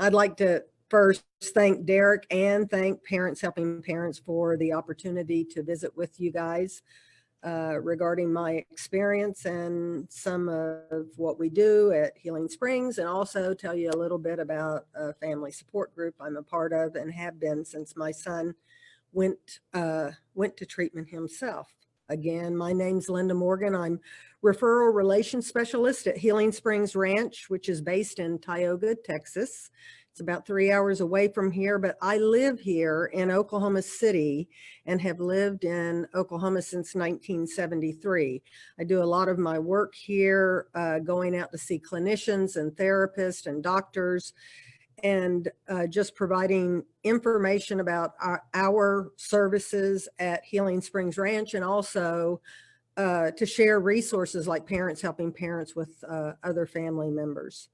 I'd like to first thank Derek and thank Parents Helping Parents for the opportunity to visit with you guys regarding my experience and some of what we do at Healing Springs, and also tell you a little bit about a family support group I'm a part of and have been since my son went to treatment himself. Again, my name's Linda Morgan. I'm referral relations specialist at Healing Springs Ranch, which is based in Tioga, Texas. It's about 3 hours away from here, but I live here in Oklahoma City and have lived in Oklahoma since 1973. I do a lot of my work here, going out to see clinicians and therapists and doctors, and just providing information about our services at Healing Springs Ranch, and also to share resources like Parents Helping Parents with other family members.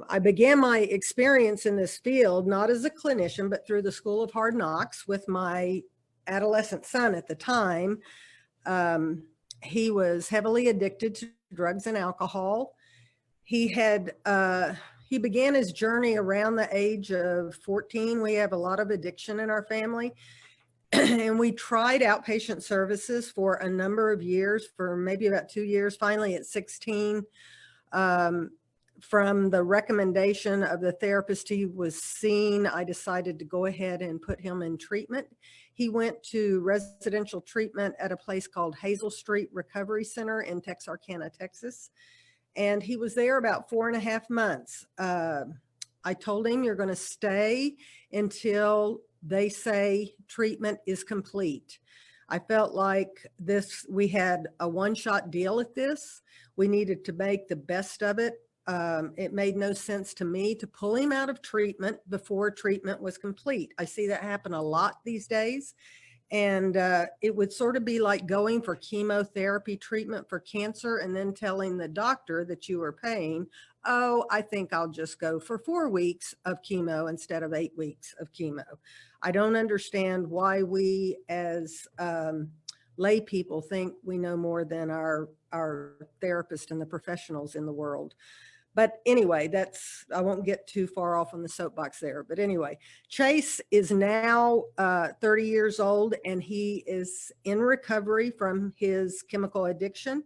I began my experience in this field not as a clinician, but through the School of Hard Knocks with my adolescent son at the time. He was heavily addicted to drugs and alcohol. He began his journey around the age of 14. We have a lot of addiction in our family. And we tried outpatient services for a number of years, for maybe about 2 years. Finally, at 16, from the recommendation of the therapist he was seeing, I decided to go ahead and put him in treatment. He went to residential treatment at a place called Hazel Street Recovery Center in Texarkana, Texas. And he was there about 4.5 months. I told him, you're going to stay until they say treatment is complete. I felt like we had a one-shot deal at this. We needed to make the best of it. It made no sense to me to pull him out of treatment before treatment was complete. I see that happen a lot these days. And it would sort of be like going for chemotherapy treatment for cancer and then telling the doctor that you are paying, oh, I think I'll just go for 4 weeks of chemo instead of 8 weeks of chemo. I don't understand why we as lay people think we know more than our therapists and the professionals in the world. But anyway, I won't get too far off on the soapbox there. But anyway, Chase is now 30 years old and he is in recovery from his chemical addiction.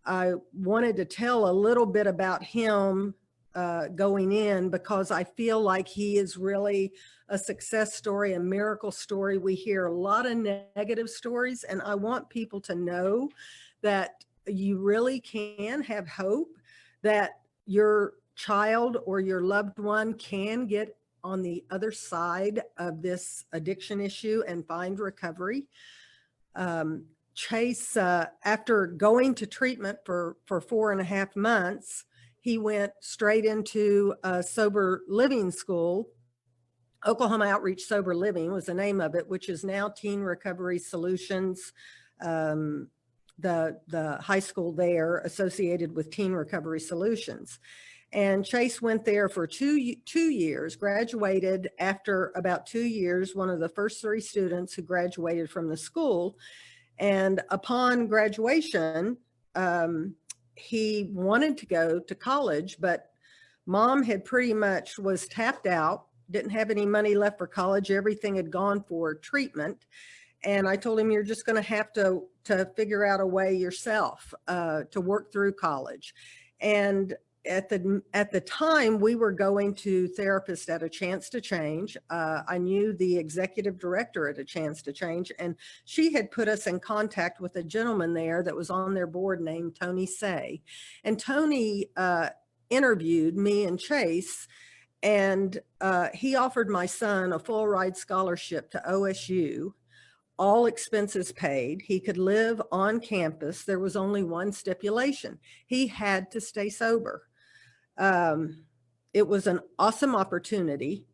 I wanted to tell a little bit about him going in because I feel like he is really a success story, a miracle story. We hear a lot of negative stories, and I want people to know that you really can have hope, that your child or your loved one can get on the other side of this addiction issue and find recovery. Chase, after going to treatment for 4.5 months, he went straight into a sober living school. Oklahoma Outreach Sober Living was the name of it, which is now Teen Recovery Solutions. The high school there associated with Teen Recovery Solutions. And Chase went there for two years, graduated after about 2 years, one of the first 3 students who graduated from the school. And upon graduation, he wanted to go to college, but mom had pretty much was tapped out, didn't have any money left for college. Everything had gone for treatment. And I told him, you're just going to have to figure out a way yourself to work through college. And at the time, we were going to therapists at A Chance to Change. I knew the executive director at A Chance to Change, and she had put us in contact with a gentleman there that was on their board named Tony Say. And Tony interviewed me and Chase, and he offered my son a full ride scholarship to OSU, all expenses paid. He could live on campus. There was only one stipulation. He had to stay sober. It was an awesome opportunity.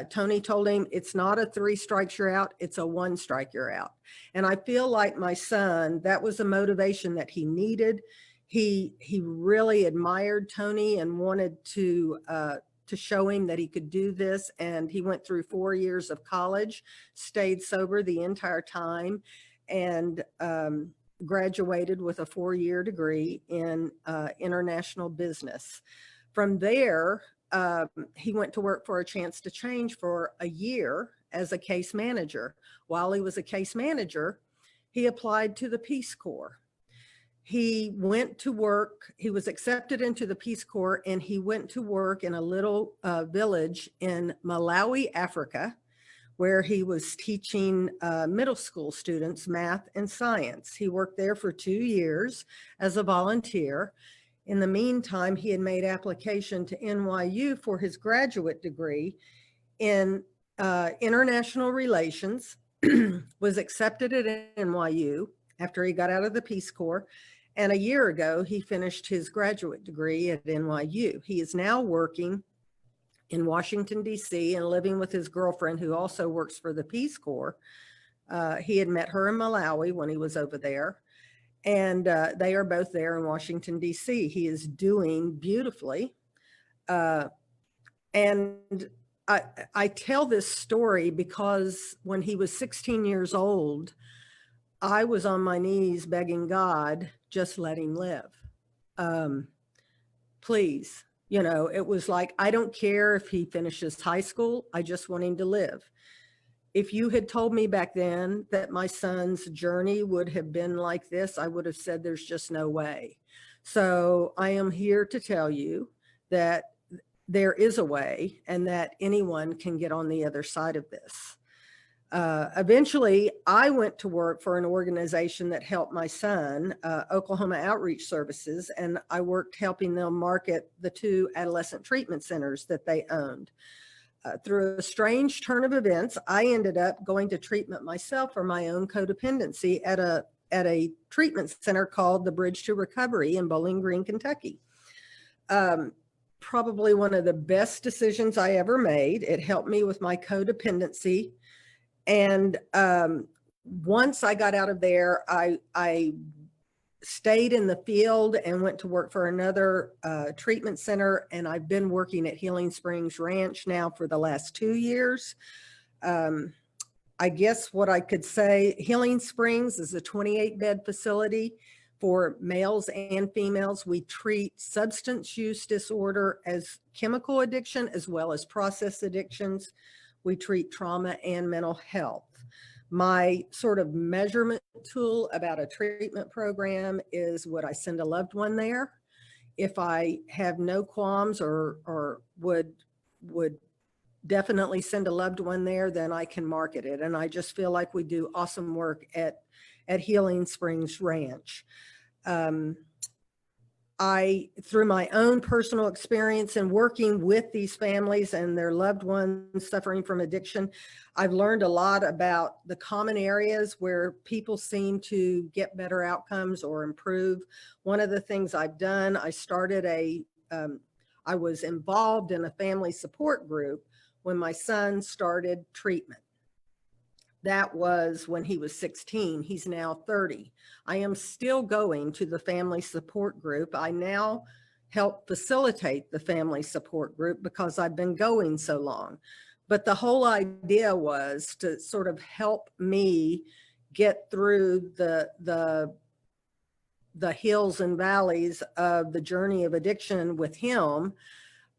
Tony told him, it's not a 3 strikes you're out, it's a 1 strike you're out. And I feel like my son, that was a motivation that he needed. He really admired Tony and wanted to show him that he could do this. And he went through 4 years of college, stayed sober the entire time, and graduated with a 4-year degree in international business. From there, he went to work for a chance to change for a year as a case manager. While he was a case manager, he applied to the Peace Corps. He went to work, he was accepted into the Peace Corps, and he went to work in a little village in Malawi, Africa, where he was teaching middle school students math and science. He worked there for 2 years as a volunteer. In the meantime, he had made application to NYU for his graduate degree in international relations, was accepted at NYU after he got out of the Peace Corps. And a year ago, he finished his graduate degree at NYU. He is now working in Washington, D.C. and living with his girlfriend, who also works for the Peace Corps. He had met her in Malawi when he was over there. And they are both there in Washington, D.C. He is doing beautifully. And I tell this story because when he was 16 years old, I was on my knees begging God, just let him live. Please, you know, it was like, I don't care if he finishes high school, I just want him to live. If you had told me back then that my son's journey would have been like this, I would have said there's just no way. So I am here to tell you that there is a way and that anyone can get on the other side of this. Eventually, I went to work for an organization that helped my son, Oklahoma Outreach Services, and I worked helping them market the 2 adolescent treatment centers that they owned. Through a strange turn of events, I ended up going to treatment myself for my own codependency at a treatment center called the Bridge to Recovery in Bowling Green, Kentucky. Probably one of the best decisions I ever made. It helped me with my codependency. And once I got out of there, I stayed in the field and went to work for another treatment center. And I've been working at Healing Springs Ranch now for the last 2 years. I guess what I could say, Healing Springs is a 28-bed facility for males and females. We treat substance use disorder as chemical addiction, as well as process addictions. We treat trauma and mental health. My sort of measurement tool about a treatment program is, would I send a loved one there? If I have no qualms or would definitely send a loved one there, then I can market it. And I just feel like we do awesome work at Healing Springs Ranch. Through my own personal experience in working with these families and their loved ones suffering from addiction, I've learned a lot about the common areas where people seem to get better outcomes or improve. One of the things I've done, I was involved in a family support group when my son started treatment. That was when he was 16. He's now 30. I am still going to the family support group. I now help facilitate the family support group because I've been going so long. But the whole idea was to sort of help me get through the hills and valleys of the journey of addiction with him,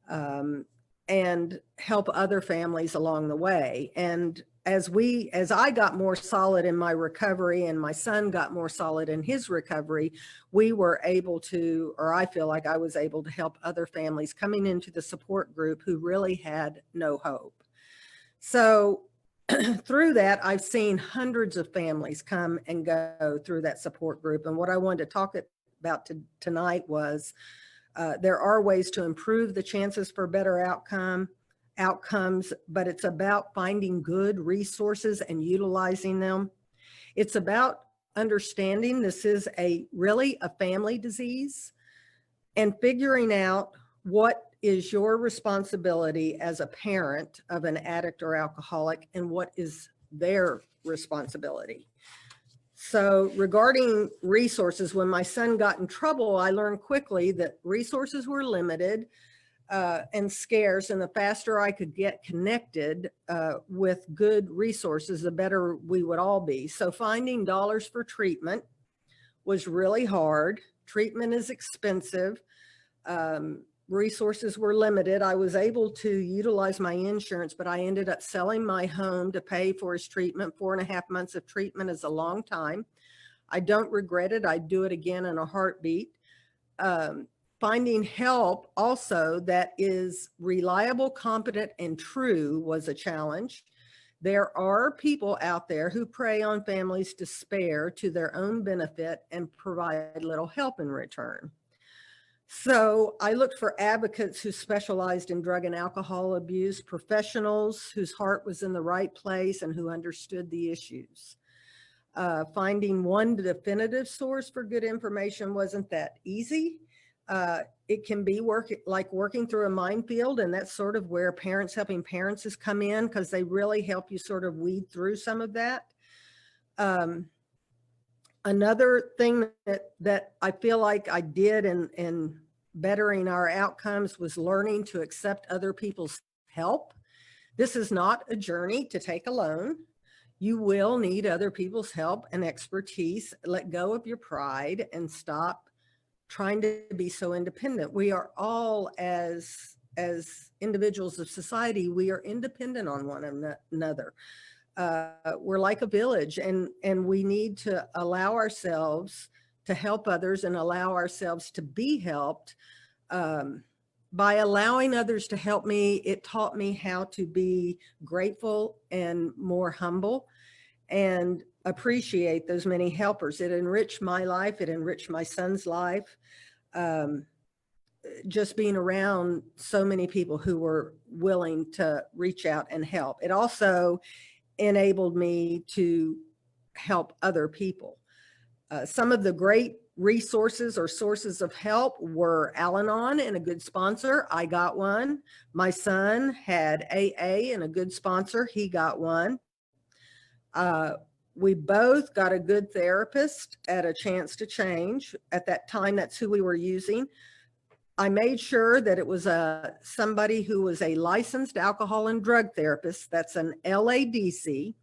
and help other families along the way. And as I got more solid in my recovery and my son got more solid in his recovery, we were able to, or I feel like I was able to help other families coming into the support group who really had no hope. So through that, I've seen hundreds of families come and go through that support group. And what I wanted to talk about tonight was there are ways to improve the chances for better outcomes, but it's about finding good resources and utilizing them. It's about understanding this is really a family disease and figuring out what is your responsibility as a parent of an addict or alcoholic and what is their responsibility. So regarding resources, when my son got in trouble, I learned quickly that resources were limited and scarce, and the faster I could get connected with good resources, the better we would all be. So finding dollars for treatment was really hard. Treatment is expensive. resources were limited. I was able to utilize my insurance, but I ended up selling my home to pay for his treatment. 4.5 months of treatment is a long time. I don't regret it. I'd do it again in a heartbeat. Finding help also that is reliable, competent, and true was a challenge. There are people out there who prey on families' despair to their own benefit and provide little help in return. So I looked for advocates who specialized in drug and alcohol abuse, professionals whose heart was in the right place and who understood the issues. Finding one definitive source for good information wasn't that easy. It can be like working through a minefield, and that's sort of where Parents Helping Parents has come in, because they really help you sort of weed through some of that. Another thing that I feel like I did in bettering our outcomes was learning to accept other people's help. This is not a journey to take alone. You will need other people's help and expertise. Let go of your pride and stop trying to be so independent. We are all, as individuals of society, we are independent on one another. We're like a village, and we need to allow ourselves to help others and allow ourselves to be helped. By allowing others to help me, it taught me how to be grateful and more humble and appreciate those many helpers. It enriched my life. It enriched my son's life. Just being around so many people who were willing to reach out and help. It also enabled me to help other people. Some of the great resources or sources of help were Al-Anon and a good sponsor. I got one. My son had AA and a good sponsor. He got one. We both got a good therapist at A Chance to Change. At that time, that's who we were using. I made sure that it was somebody who was a licensed alcohol and drug therapist. That's an LADC,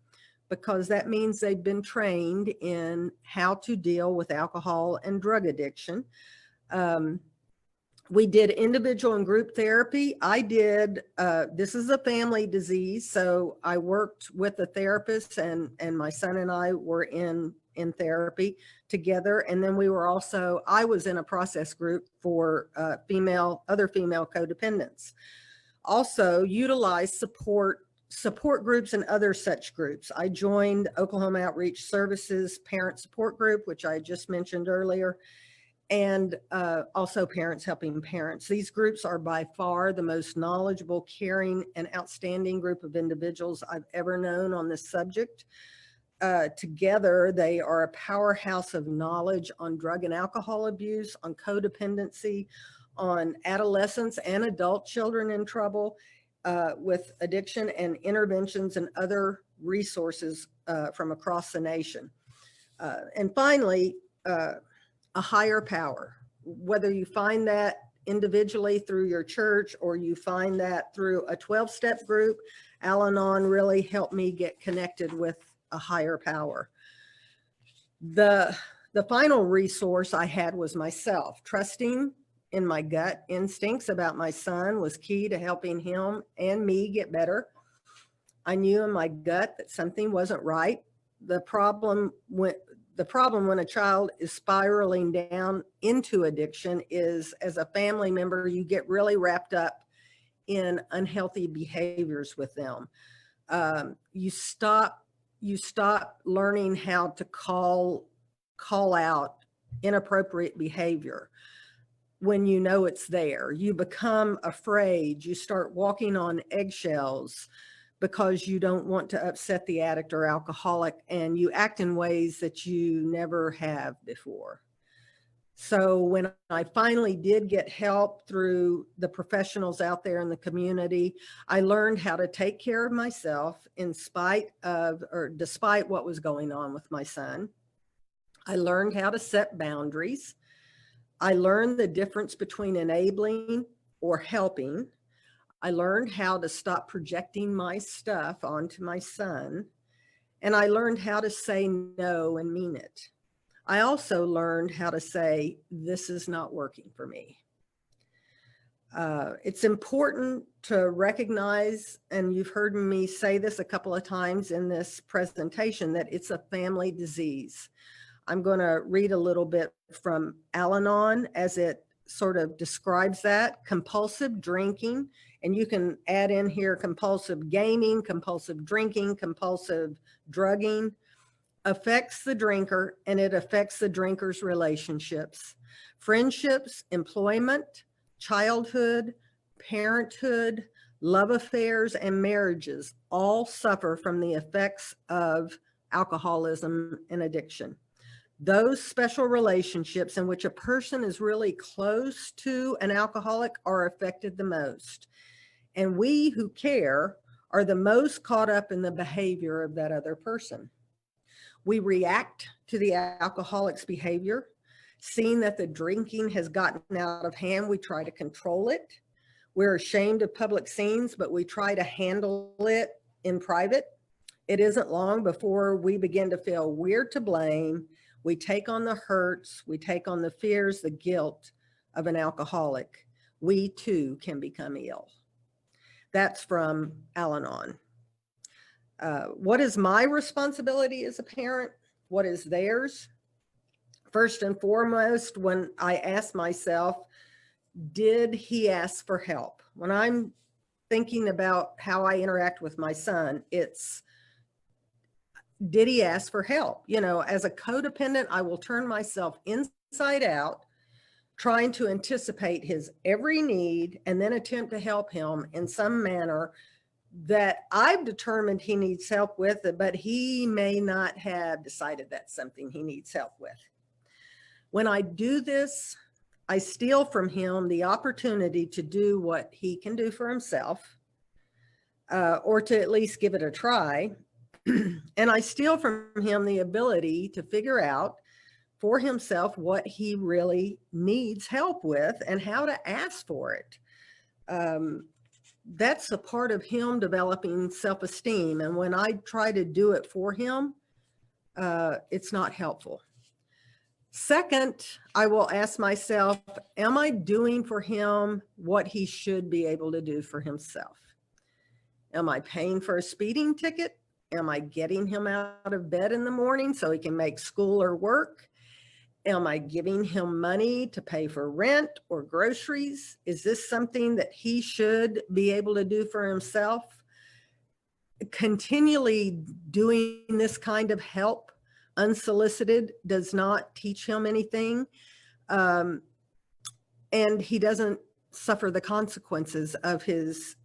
because that means they've been trained in how to deal with alcohol and drug addiction. We did individual and group therapy. I did, this is a family disease, so I worked with a therapist, and my son and I were in therapy together. And then we were also, I was in a process group for other female codependents. Also utilized support groups and other such groups. I joined Oklahoma Outreach Services Parent Support Group, which I just mentioned earlier, and also Parents Helping Parents. These groups are by far the most knowledgeable, caring, and outstanding group of individuals I've ever known on this subject. Together, they are a powerhouse of knowledge on drug and alcohol abuse, on codependency, on adolescents and adult children in trouble with addiction, and interventions and other resources from across the nation. And finally, a higher power, whether you find that individually through your church or you find that through a 12-step group. Al-Anon really helped me get connected with a higher power. The final resource I had was myself. Trusting in my gut instincts about my son was key to helping him and me get better. I knew in my gut that something wasn't right. The problem when a child is spiraling down into addiction is, as a family member, you get really wrapped up in unhealthy behaviors with them. You stop learning how to call out inappropriate behavior when you know it's there. You become afraid. You start walking on eggshells because you don't want to upset the addict or alcoholic, and you act in ways that you never have before. So when I finally did get help through the professionals out there in the community, I learned how to take care of myself in spite of, or despite what was going on with my son. I learned how to set boundaries. I learned the difference between enabling or helping. I learned how to stop projecting my stuff onto my son. And I learned how to say no and mean it. I also learned how to say, this is not working for me. It's important to recognize, and you've heard me say this a couple of times in this presentation, that it's a family disease. I'm going to read a little bit from Al-Anon as it sort of describes that. Compulsive drinking, and you can add in here compulsive gaming, compulsive drinking, compulsive drugging, affects the drinker, and it affects the drinker's relationships, friendships, employment, childhood, parenthood, love affairs, and marriages all suffer from the effects of alcoholism and addiction. Those special relationships in which a person is really close to an alcoholic are affected the most. And we who care are the most caught up in the behavior of that other person. We react to the alcoholic's behavior. Seeing that the drinking has gotten out of hand, we try to control it. We're ashamed of public scenes, but we try to handle it in private. It isn't long before we begin to feel we're to blame. We take on the hurts, we take on the fears, the guilt of an alcoholic. We too can become ill. That's from Al-Anon. What is my responsibility as a parent? What is theirs? First and foremost, when I ask myself, did he ask for help? When I'm thinking about how I interact with my son, it's, did he ask for help? You know, as a codependent, I will turn myself inside out, trying to anticipate his every need and then attempt to help him in some manner that I've determined he needs help with, but he may not have decided that's something he needs help with. When I do this, I steal from him the opportunity to do what he can do for himself, or to at least give it a try. And I steal from him the ability to figure out for himself what he really needs help with and how to ask for it. That's a part of him developing self-esteem. And when I try to do it for him, it's not helpful. Second, I will ask myself, am I doing for him what he should be able to do for himself? Am I paying for a speeding ticket? Am I getting him out of bed in the morning so he can make school or work? Am I giving him money to pay for rent or groceries? Is this something that he should be able to do for himself? Continually doing this kind of help unsolicited does not teach him anything. And he doesn't suffer the consequences of his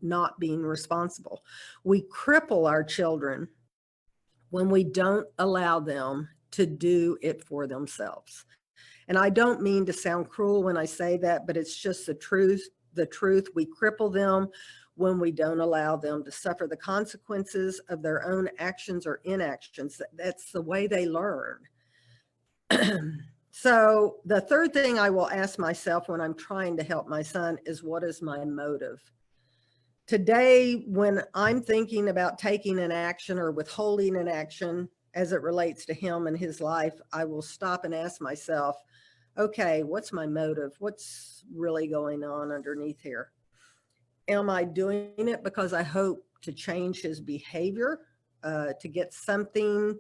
not being responsible. We cripple our children when we don't allow them to do it for themselves. And I don't mean to sound cruel when I say that, but it's just the truth. We cripple them when we don't allow them to suffer the consequences of their own actions or inactions. That's the way they learn. So the third thing I will ask myself when I'm trying to help my son is, what is my motive? Today, when I'm thinking about taking an action or withholding an action as it relates to him and his life, I will stop and ask myself, okay, what's my motive? What's really going on underneath here? Am I doing it because I hope to change his behavior, to get something,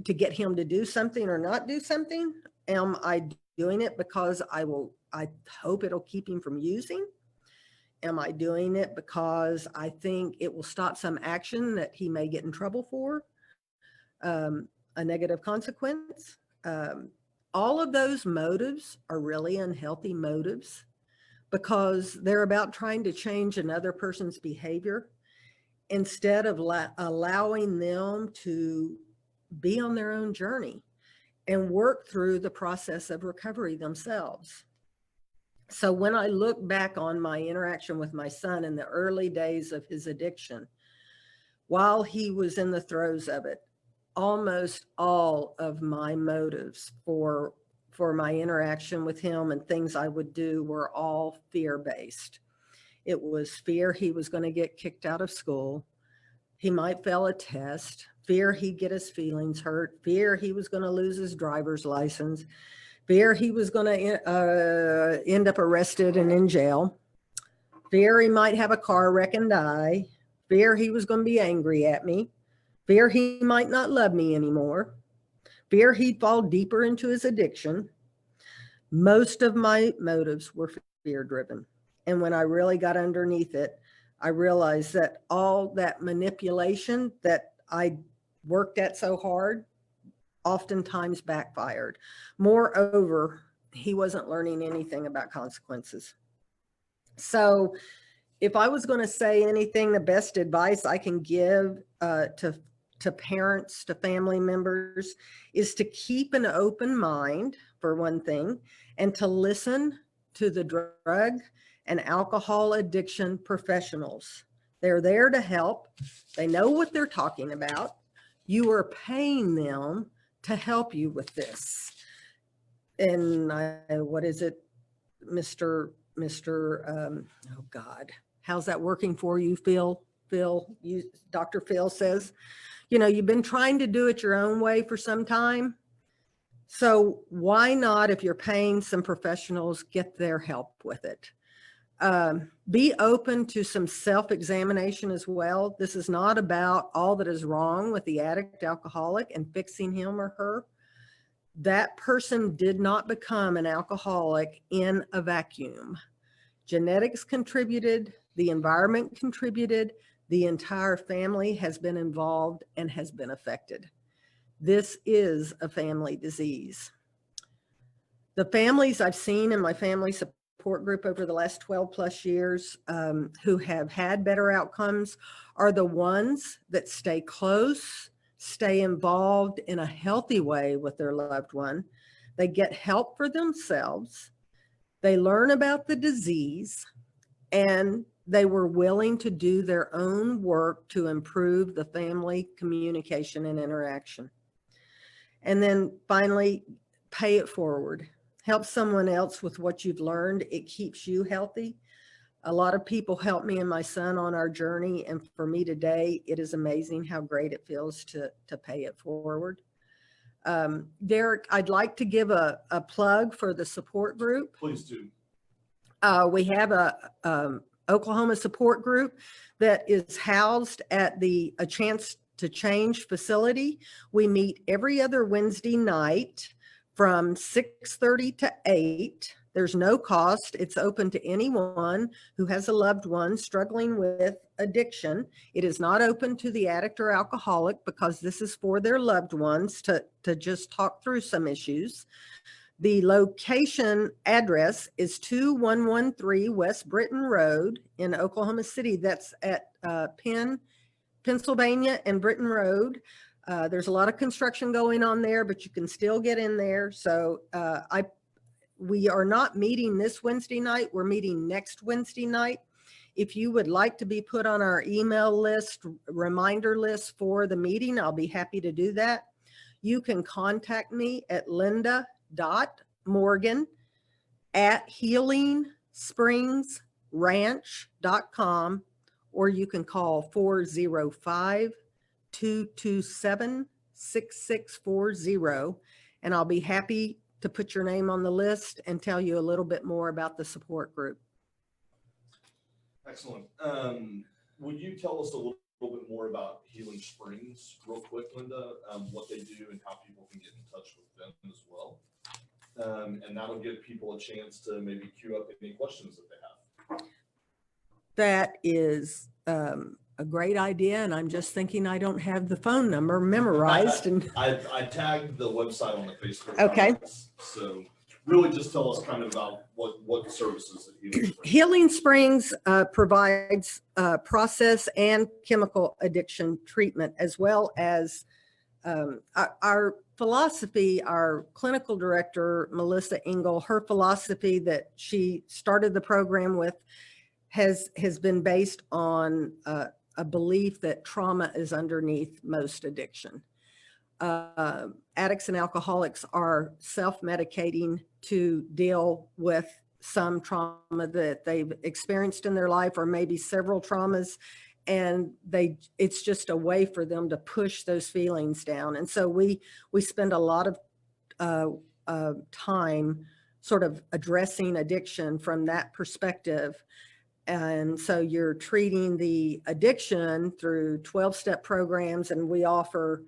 to get him to do something or not do something? Am I doing it because I hope it'll keep him from using? Am I doing it because I think it will stop some action that he may get in trouble for, a negative consequence? All of those motives are really unhealthy motives because they're about trying to change another person's behavior instead of allowing them to be on their own journey and work through the process of recovery themselves. So when I look back on my interaction with my son in the early days of his addiction, while he was in the throes of it, almost all of my motives for my interaction with him and things I would do were all fear-based. It was fear he was going to get kicked out of school. He might fail a test, fear he'd get his feelings hurt, fear he was going to lose his driver's license, Fear he was going to end up arrested and in jail. Fear he might have a car wreck and die. Fear he was going to be angry at me. Fear he might not love me anymore. Fear he'd fall deeper into his addiction. Most of my motives were fear driven. And when I really got underneath it, I realized that all that manipulation that I worked at so hard oftentimes backfired. Moreover, he wasn't learning anything about consequences. So if I was going to say anything, the best advice I can give to parents, to family members, is to keep an open mind, for one thing, and to listen to the drug and alcohol addiction professionals. They're there to help. They know what they're talking about. You are paying them to help you with this. And what is it, Mr. Oh God, how's that working for you, Phil? Dr. Phil says, you know, you've been trying to do it your own way for some time. So why not, if you're paying some professionals, get their help with it? Be open to some self-examination as well. This is not about all that is wrong with the addict alcoholic and fixing him or her. That person did not become an alcoholic in a vacuum. Genetics contributed, the environment contributed, the entire family has been involved and has been affected. This is a family disease. The families I've seen in my family support group over the last 12 plus years who have had better outcomes are the ones that stay close, stay involved in a healthy way with their loved one. They get help for themselves. They learn about the disease, and they were willing to do their own work to improve the family communication and interaction. And then finally, pay it forward. Help someone else with what you've learned. It keeps you healthy. A lot of people helped me and my son on our journey. And for me today, it is amazing how great it feels to pay it forward. Derek, I'd like to give a plug for the support group. Please do. We have a Oklahoma support group that is housed at the A Chance to Change facility. We meet every other Wednesday night from 6:30 to 8. There's no cost. It's open to anyone who has a loved one struggling with addiction. It is not open to the addict or alcoholic because this is for their loved ones to just talk through some issues. The location address is 2113 West Britton Road in Oklahoma City. That's at Pennsylvania and Britton Road. There's a lot of construction going on there, but you can still get in there. So we are not meeting this Wednesday night. We're meeting next Wednesday night. If you would like to be put on our email list, reminder list for the meeting, I'll be happy to do that. You can contact me at linda.morgan@healingspringsranch.com, or you can call 405-227-6640, and I'll be happy to put your name on the list and tell you a little bit more about the support group. Excellent. Would you tell us a little bit more about Healing Springs real quick, Linda, what they do and how people can get in touch with them as well? And that'll give people a chance to maybe queue up any questions that they have. That is a great idea, and I'm just thinking I don't have the phone number memorized. And I tagged the website on the Facebook. Okay. Comments, so really just tell us kind of about what services that Healing Springs provides process and chemical addiction treatment, as well as our philosophy. Our clinical director, Melissa Engel, her philosophy that she started the program with has been based on a belief that trauma is underneath most addiction. Addicts and alcoholics are self-medicating to deal with some trauma that they've experienced in their life, or maybe several traumas, and it's just a way for them to push those feelings down. And so we spend a lot of time sort of addressing addiction from that perspective. And so you're treating the addiction through 12-step programs, and we offer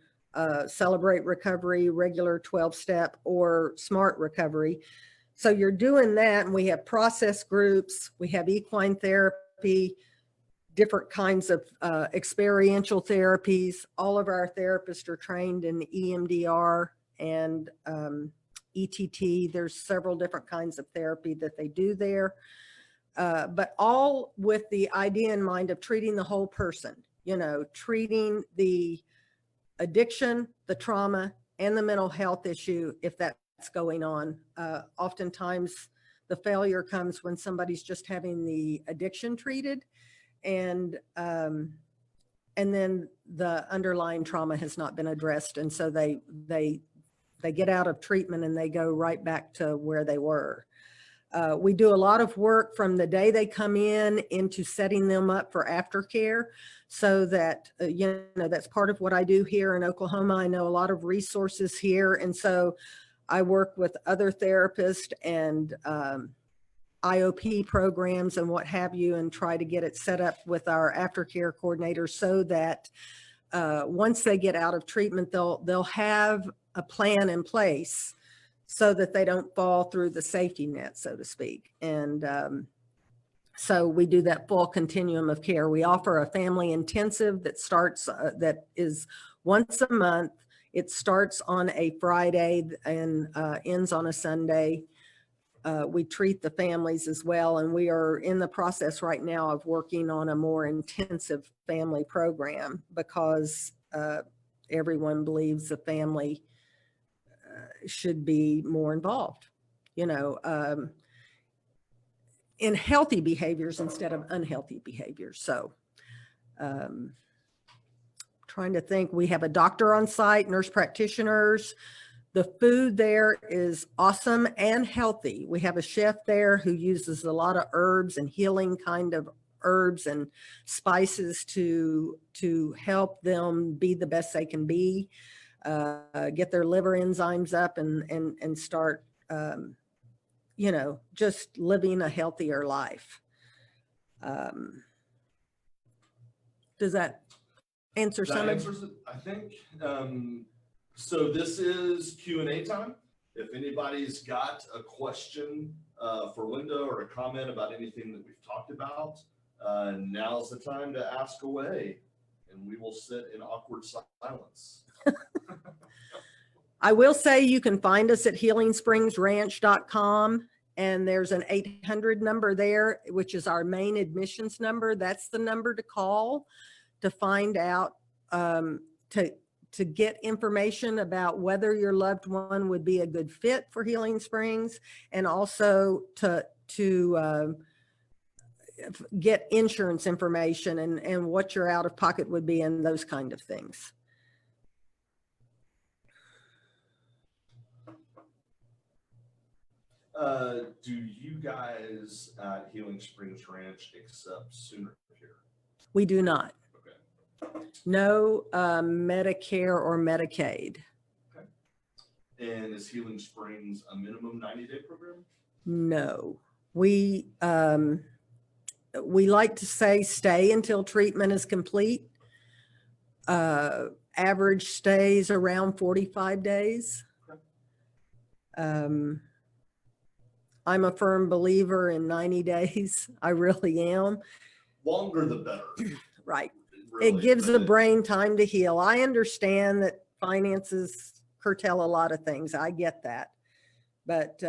Celebrate Recovery, regular 12-step, or Smart Recovery. So you're doing that, and we have process groups, we have equine therapy, different kinds of experiential therapies. All of our therapists are trained in EMDR and ETT. There's several different kinds of therapy that they do there. But all with the idea in mind of treating the whole person, you know, treating the addiction, the trauma, and the mental health issue if that's going on. Oftentimes the failure comes when somebody's just having the addiction treated, and then the underlying trauma has not been addressed. And so they get out of treatment and they go right back to where they were. We do a lot of work from the day they come in into setting them up for aftercare, so that, you know, that's part of what I do here in Oklahoma. I know a lot of resources here. And so I work with other therapists and IOP programs and what have you, and try to get it set up with our aftercare coordinators so that once they get out of treatment, they'll have a plan in place so that they don't fall through the safety net, so to speak. And so we do that full continuum of care. We offer a family intensive that starts, that is once a month. It starts on a Friday and ends on a Sunday. We treat the families as well, and we are in the process right now of working on a more intensive family program, because everyone believes the family should be more involved, you know, in healthy behaviors instead of unhealthy behaviors. So trying to think, we have a doctor on site, nurse practitioners. The food there is awesome and healthy. We have a chef there who uses a lot of herbs and healing kind of herbs and spices to help them be the best they can be, get their liver enzymes up and start, you know, just living a healthier life. Does that answer That some of? answers it, I think. So this is Q&A time. If anybody's got a question for Linda or a comment about anything that we've talked about, now's the time to ask away, and we will sit in awkward silence. I will say you can find us at healingspringsranch.com, and there's an 800 number there, which is our main admissions number. That's the number to call to find out, to get information about whether your loved one would be a good fit for Healing Springs, and also to get insurance information and what your out of pocket would be and those kind of things. Do you guys at Healing Springs Ranch accept Sooner Care? We do not. Okay. No Medicare or Medicaid. Okay. And is Healing Springs a minimum 90-day program? No. We like to say stay until treatment is complete. Average stays around 45 days. Okay. I'm a firm believer in 90 days. I really am. Longer the better. Right. Really, It gives the but brain time to heal. I understand that finances curtail a lot of things. I get that. But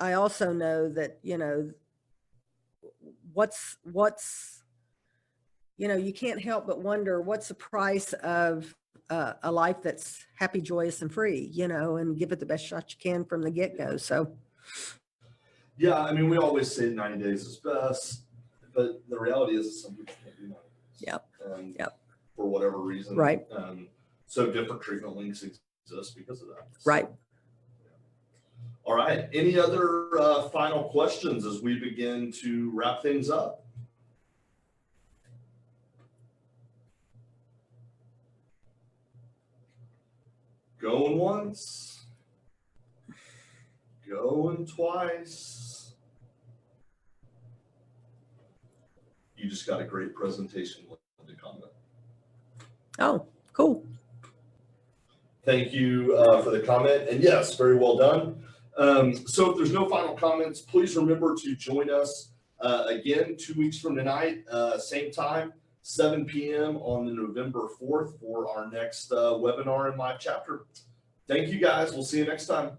I also know that, you know, you know, you can't help but wonder what's the price of a life that's happy, joyous, and free, you know, and give it the best shot you can from the get-go. So. yeah, I mean, we always say 90 days is best, but the reality is that some people can't do 90 days. Yep. Yep. For whatever reason. Right. So different treatment links exist because of that. Right. So, yeah. All right. Any other final questions as we begin to wrap things up? Going once, Going twice. You just got a great presentation, Linda Conda. Oh, cool. Thank you for the comment. And yes, very well done. So if there's no final comments, please remember to join us again 2 weeks from tonight, same time, 7 p.m. on the November 4th for our next webinar and live chapter. Thank you guys. We'll see you next time.